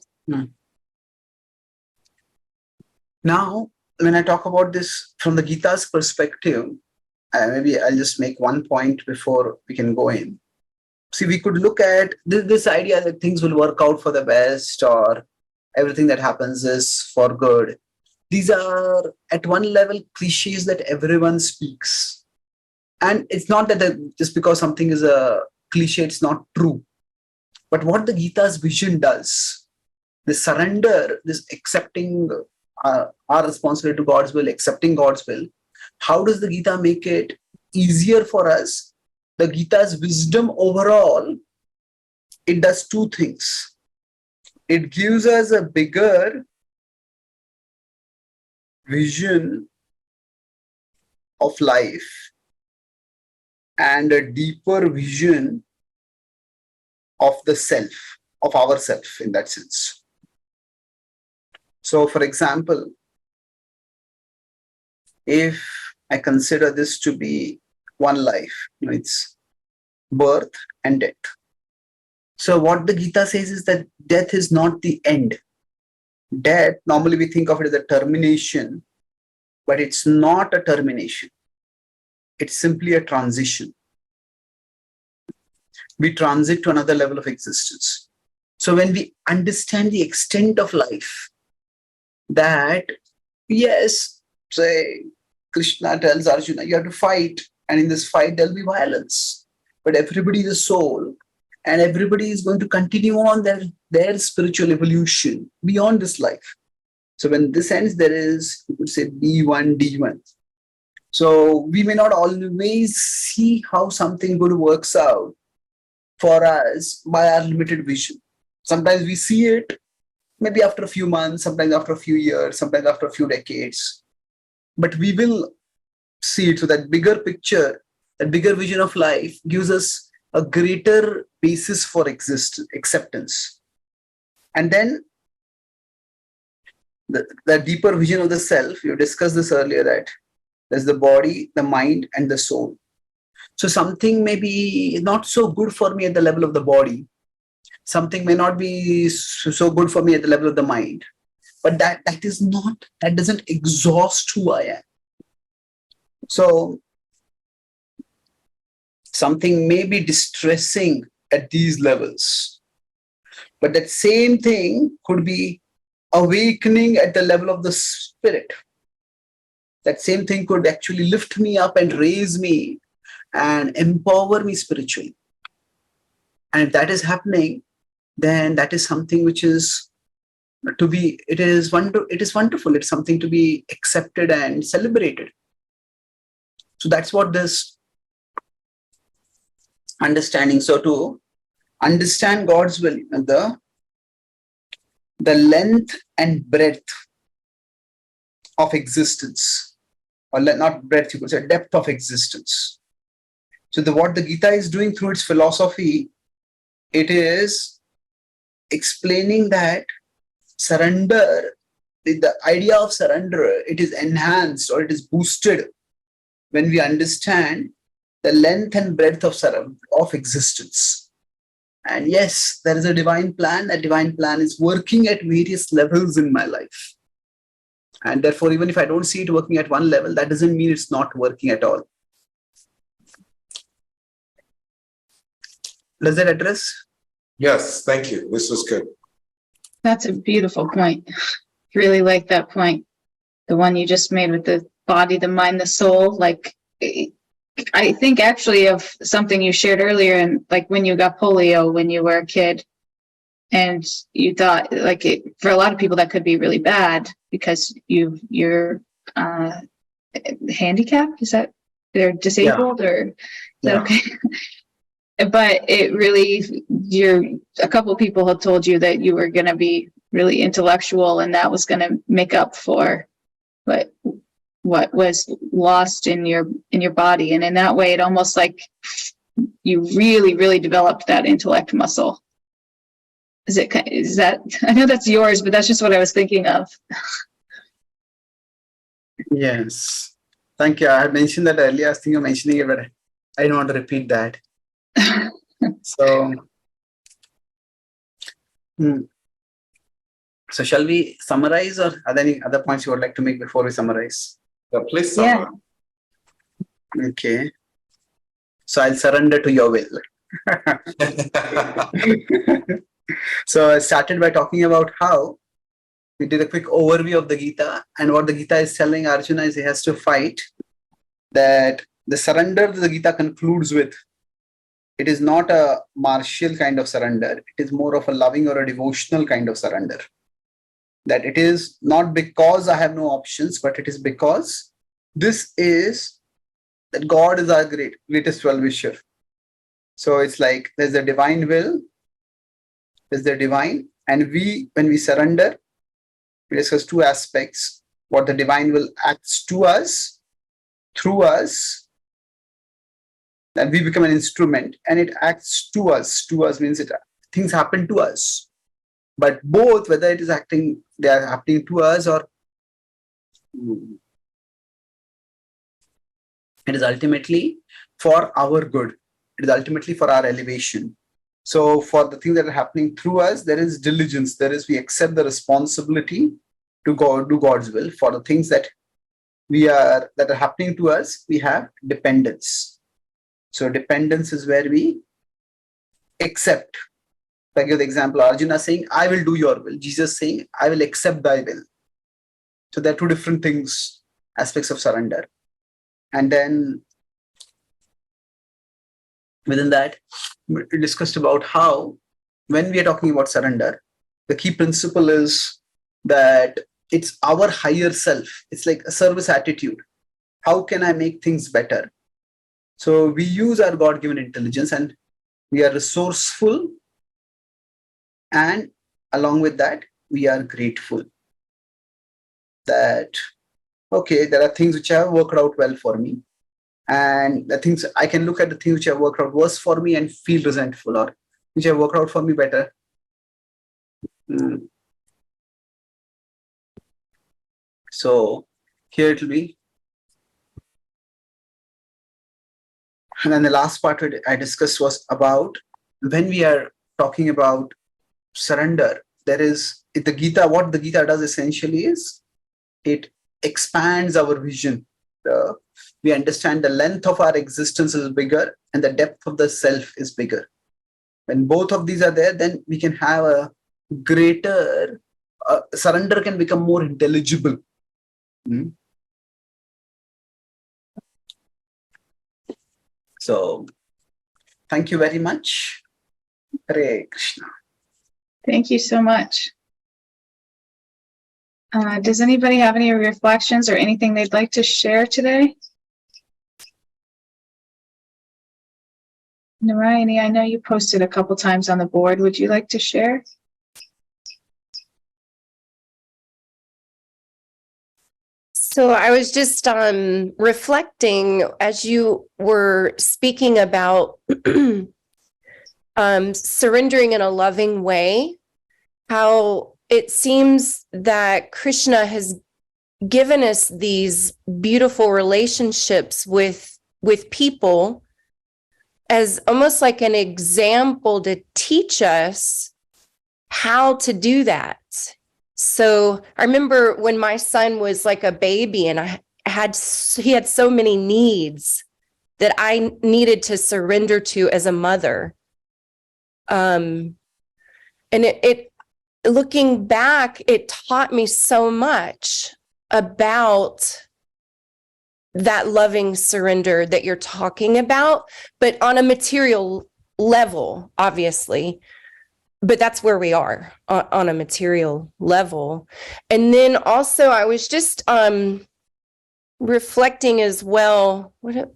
now, when I talk about this from the Gita's perspective, maybe I'll just make one point before we can go in. See, we could look at this idea that things will work out for the best, or everything that happens is for good. These are, at one level, cliches that everyone speaks. And it's not that just because something is a cliche, it's not true. But what the Gita's vision does, this surrender, this accepting our responsibility to God's will, accepting God's will, how does the Gita make it easier for us? The Gita's wisdom overall, it does two things. It gives us a bigger vision of life and a deeper vision of the self, of ourself in that sense. So, for example, if I consider this to be one life, it's birth and death. So what the Gita says is that death is not the end. Death, normally we think of it as a termination, but it's not a termination. It's simply a transition. We transit to another level of existence. So when we understand the extent of life, that yes, say Krishna tells Arjuna, you have to fight, and in this fight there'll be violence. But everybody is a soul, and everybody is going to continue on their spiritual evolution beyond this life. So when this ends, there is, you could say, B1, D1. So we may not always see how something good works out for us by our limited vision. Sometimes we see it maybe after a few months, sometimes after a few years, sometimes after a few decades. But we will see it. So that bigger picture, that bigger vision of life gives us a greater basis for acceptance. And then the deeper vision of the self, you discussed this earlier, that there's the body, the mind, and the soul. So something may be not so good for me at the level of the body. Something may not be so good for me at the level of the mind. But that doesn't exhaust who I am. So something may be distressing at these levels, but that same thing could be awakening at the level of the spirit. That same thing could actually lift me up and raise me and empower me spiritually. And if that is happening, then that is something which is it is wonderful. It's something to be accepted and celebrated. So that's what this understanding. So to understand God's will, the length and breadth of existence, or not breadth, you could say depth of existence. So what the Gita is doing through its philosophy, it is explaining that surrender, the idea of surrender, it is enhanced or it is boosted when we understand the length and breadth of existence. And yes, there is a divine plan. That divine plan is working at various levels in my life. And therefore, even if I don't see it working at one level, that doesn't mean it's not working at all. Does that address? Yes, thank you. This was good. That's a beautiful point. Really like that point. The one you just made with the body, the mind, the soul. Like, I think actually of something you shared earlier, and like when you got polio when you were a kid, and you thought like for a lot of people that could be really bad because you're handicapped. Is that they're disabled or is that okay? But it really, a couple of people had told you that you were going to be really intellectual, and that was going to make up for what was lost in your body. And in that way, it almost like you really, really developed that intellect muscle. Is that, I know that's yours, but that's just what I was thinking of. Yes. Thank you. I had mentioned that earlier. I was thinking of mentioning it, but I don't want to repeat that. So shall we summarize, or are there any other points you would like to make before we summarize? Please summarize. Yeah. Okay. So I'll surrender to your will. So I started by talking about how we did a quick overview of the Gita, and what the Gita is telling Arjuna is he has to fight. That the surrender that the Gita concludes with, it is not a martial kind of surrender. It is more of a loving or a devotional kind of surrender. That it is not because I have no options, but it is because this is that God is our greatest well-wisher. So it's like there's the divine will, there's the divine, and when we surrender, we discuss two aspects: what the divine will acts to us, through us, that we become an instrument, and it acts to us. To us means things happen to us. But both, whether they are happening to us, or it is ultimately for our good. It is ultimately for our elevation. So for the things that are happening through us, there is diligence. We accept the responsibility to do God's will. For the things that are happening to us, we have dependence. So dependence is where we accept. If I give the example, Arjuna saying, I will do your will. Jesus saying, I will accept thy will. So there are two different things, aspects of surrender. And then within that, we discussed about how, when we are talking about surrender, the key principle is that it's our higher self. It's like a service attitude. How can I make things better? So we use our God-given intelligence, and we are resourceful, and along with that, we are grateful. That, okay, there are things which have worked out well for me, and the things I can look at the things which have worked out worse for me and feel resentful, or which have worked out for me better. So here it will be. And then the last part I discussed was about when we are talking about surrender, there is the Gita, what the Gita does essentially is it expands our vision. We understand the length of our existence is bigger and the depth of the self is bigger. When both of these are there, then we can have a greater surrender, can become more intelligible. So, thank you very much. Hare Krishna. Thank you so much. Does anybody have any reflections or anything they'd like to share today? Narayani, I know you posted a couple times on the board. Would you like to share? So I was just reflecting as you were speaking about surrendering in a loving way, how it seems that Krishna has given us these beautiful relationships with people as almost like an example to teach us how to do that. So I remember when my son was like a baby and he had so many needs that I needed to surrender to as a mother. And it looking back, it taught me so much about that loving surrender that you're talking about, but on a material level, obviously. But that's where we are on a material level. And then also I was just reflecting as well. Where'd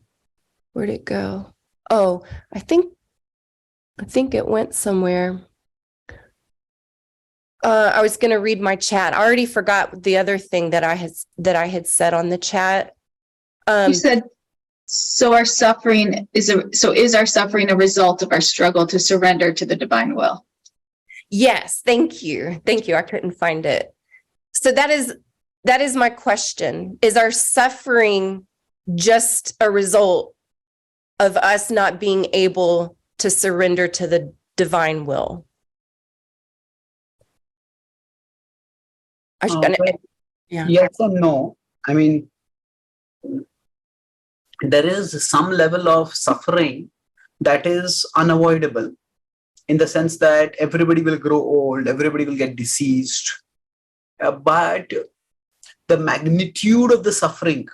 it go? Oh, I think it went somewhere. I was going to read my chat. I already forgot the other thing that I had said on the chat. You said, is our suffering a result of our struggle to surrender to the divine will? Yes, thank you. I couldn't find it. So that is my question. Is our suffering just a result of us not being able to surrender to the divine will? Yeah. Yes and no. I mean, there is some level of suffering that is unavoidable, in the sense that everybody will grow old, everybody will get diseased. But the magnitude of the suffering,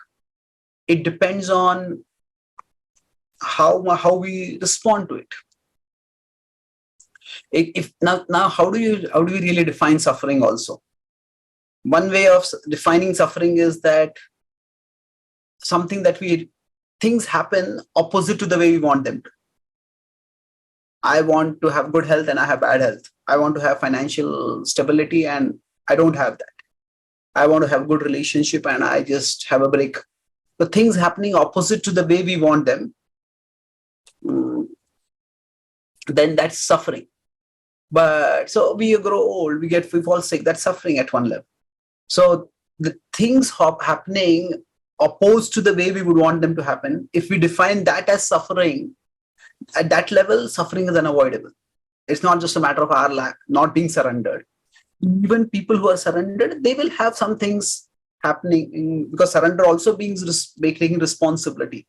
it depends on how we respond to it. If now how do you really define suffering also? One way of defining suffering is that things happen opposite to the way we want them to. I want to have good health and I have bad health. I want to have financial stability and I don't have that. I want to have good relationship and I just have a break. The things happening opposite to the way we want them, then that's suffering. But so we grow old, we fall sick, that's suffering at one level. So the things happening opposed to the way we would want them to happen, if we define that as suffering, at that level, suffering is unavoidable. It's not just a matter of our not being surrendered. Even people who are surrendered, they will have some things happening because surrender also means taking responsibility.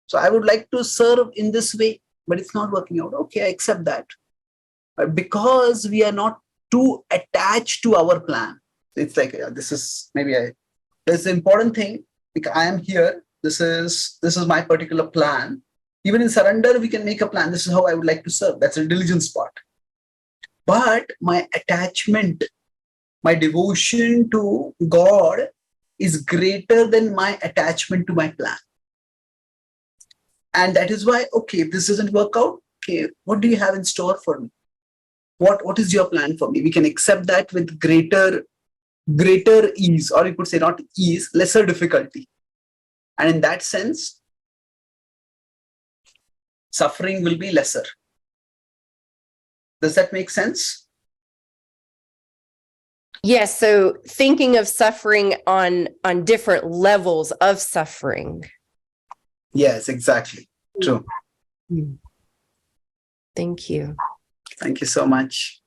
So I would like to serve in this way, but it's not working out. Okay, I accept that. But because we are not too attached to our plan, it's like this is there's an important thing. Because I am here. This is my particular plan. Even in surrender, we can make a plan. This is how I would like to serve. That's a diligence part. But my attachment, my devotion to God is greater than my attachment to my plan. And that is why, okay, if this doesn't work out, okay, what do you have in store for me? What is your plan for me? We can accept that with greater ease, or you could say not ease, lesser difficulty. And in that sense, suffering will be lesser. Does that make sense? Yes. So thinking of suffering on different levels of suffering. Yes, exactly. True. Thank you. Thank you so much.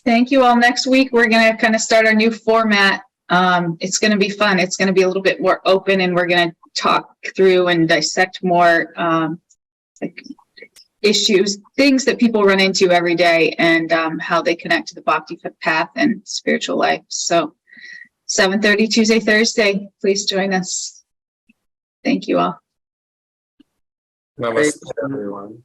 Thank you all. Next week, we're going to kind of start our new format. It's going to be fun. It's going to be a little bit more open, and we're going to talk through and dissect more like issues, things that people run into every day, and how they connect to the bhakti path and spiritual life. So 7:30 Tuesday, Thursday, please join us. Thank you all. Namaste, everyone.